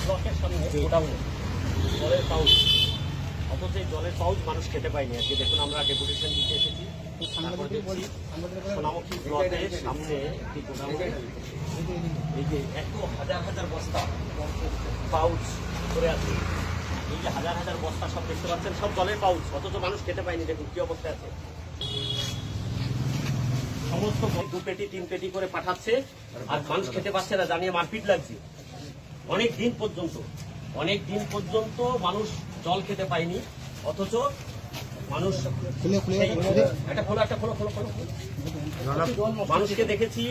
ব্লকের সামনে গোডাউনে জলের পাউচ, অথচ এই জলের পাউচ মানুষ খেতে পায়নি। আজকে দেখুন আমরা ডেপুটেশন দিতে এসেছি, সোনামুখী ব্লকের সামনে একটি গোডাউনে এই যে এত হাজার হাজার বস্তা পাউচ করে আছে, এই যে হাজার হাজার বস্তা সব দেখতে পাচ্ছেন, সব জলের পাউচ, অথচ মানুষ খেতে পায়নি। দেখুন কি অবস্থায় আছে, সমস্ত 2 পেটি 3 পেটি করে পাঠাচ্ছে আর মানুষ খেতে পাচ্ছে না, জানিয়ে মারপিট লাগছে। অনেক দিন পর্যন্ত মানুষ জল খেতে পায়নি, অথচ মানুষ মানুষকে দেখেছি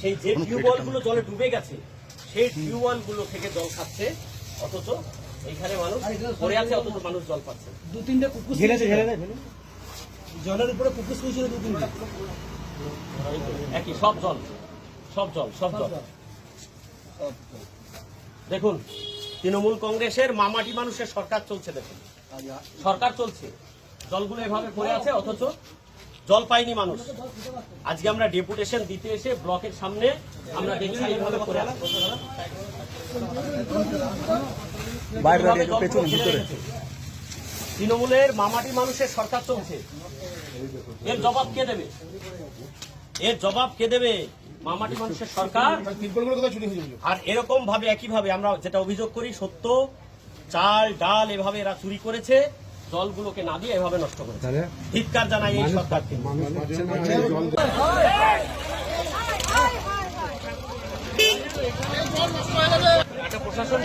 সেই যে টিউবওয়েল গুলো জলে ডুবে গেছে সেই টিউবওয়েল গুলো থেকে জল খাচ্ছে, অথচ এইখানে মানুষ পড়ে আছে, অথচ মানুষ জল পাচ্ছে। 2-3টে কুকুর জলের উপরে কুকুর শুয়েছিল, 2-3টে একই সব জল। দেখুন তৃণমূল কংগ্রেসের মামাটি মানুষের সরকার চলছে, দেখুন সরকার চলছে, জলগুলো এভাবে পড়ে আছে, অথচ জল পায়নি মানুষ। আজকে আমরা ডেপুটেশন দিতে এসে ব্লকের সামনে আমরা দেখছি এইভাবে পড়ে আছে। তৃণমূলের মামাটি মানুষের সরকার চলছে, এর জবাব কে দেবে? মামাটি মানুষের সরকার। আর এরকম ভাবে একইভাবে আমরা যেটা অভিযোগ করি, সত্য চাল ডাল এভাবে এরা চুরি করেছে, জলগুলোকে না দিয়ে এভাবে নষ্ট করেছে। ধিক্কার জানাই এই সরকারকে। একটা প্রশাসন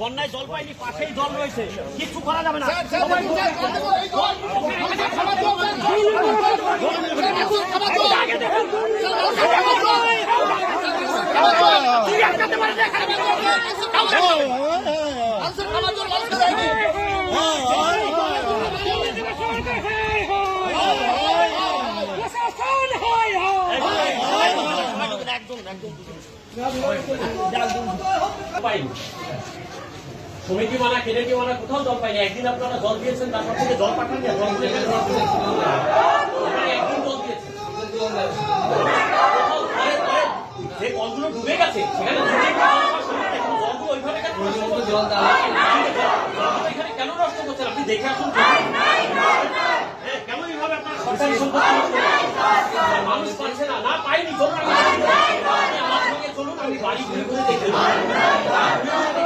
বন্যায় জল পাইনি, পাশেই জল রয়েছে, কিছু করা যাবে না। সমিতি মানা কেনেটি মানা কোথাও জল পাইনি। একদিন আপনারা জল দিয়েছেন, তারপর থেকে জল পাঠান না, জল একদিন জল দিয়েছেন, যে কলগুলো ডুবে গেছে সেখানে জলগুলো ওইভাবে এখানে কেন নষ্ট করছেন? আপনি দেখে আসুন, কেন এইভাবে আপনার সরকারি সম্পত্তি মানুষ পাচ্ছে না? না পাইনি, চলুন আমার সঙ্গে চলুন, আমি বাড়ি ঘুরে ঘুরে দেখে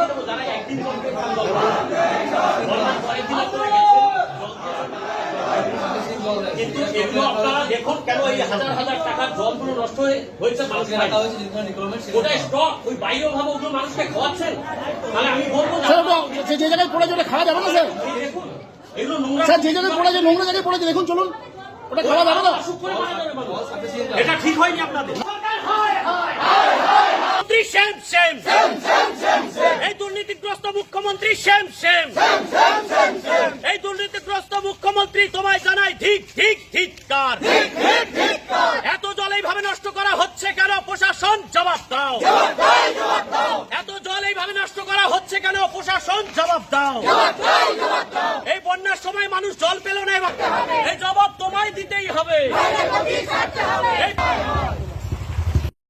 দেবো যারা একদিন জল পেয়ে কিন্তু এগুলো আপনারা দেখুন কেন এই হাজার হাজার টাকার জলগুলো নষ্ট হয়েছে। ওটা স্টক ওই বাইরেও ভাবে ওগুলো মানুষকে খাওয়াচ্ছেন, তাহলে আমি বলবো যে জায়গায় পড়েছে ওটা খাওয়া যাবে না স্যার। দেখুন এগুলো নোংরা, স্যার যে জায়গায় পড়েছে নোংরা জায়গায় পড়েছে, দেখুন চলুন, ওটা খাওয়া যাবে না। এটা ঠিক হয়নি আপনাদের। এই দুর্নীতিগ্রস্ত মুখ্যমন্ত্রী এই দুর্নীতিগ্রস্ত মুখ্যমন্ত্রী তোমায় জানাই ধিক্কার। এত জল এইভাবে নষ্ট করা হচ্ছে কেন? প্রশাসন জবাব দাও। এত জল এইভাবে নষ্ট করা হচ্ছে কেন? প্রশাসন জবাব দাও। এই বন্যার সময় মানুষ জল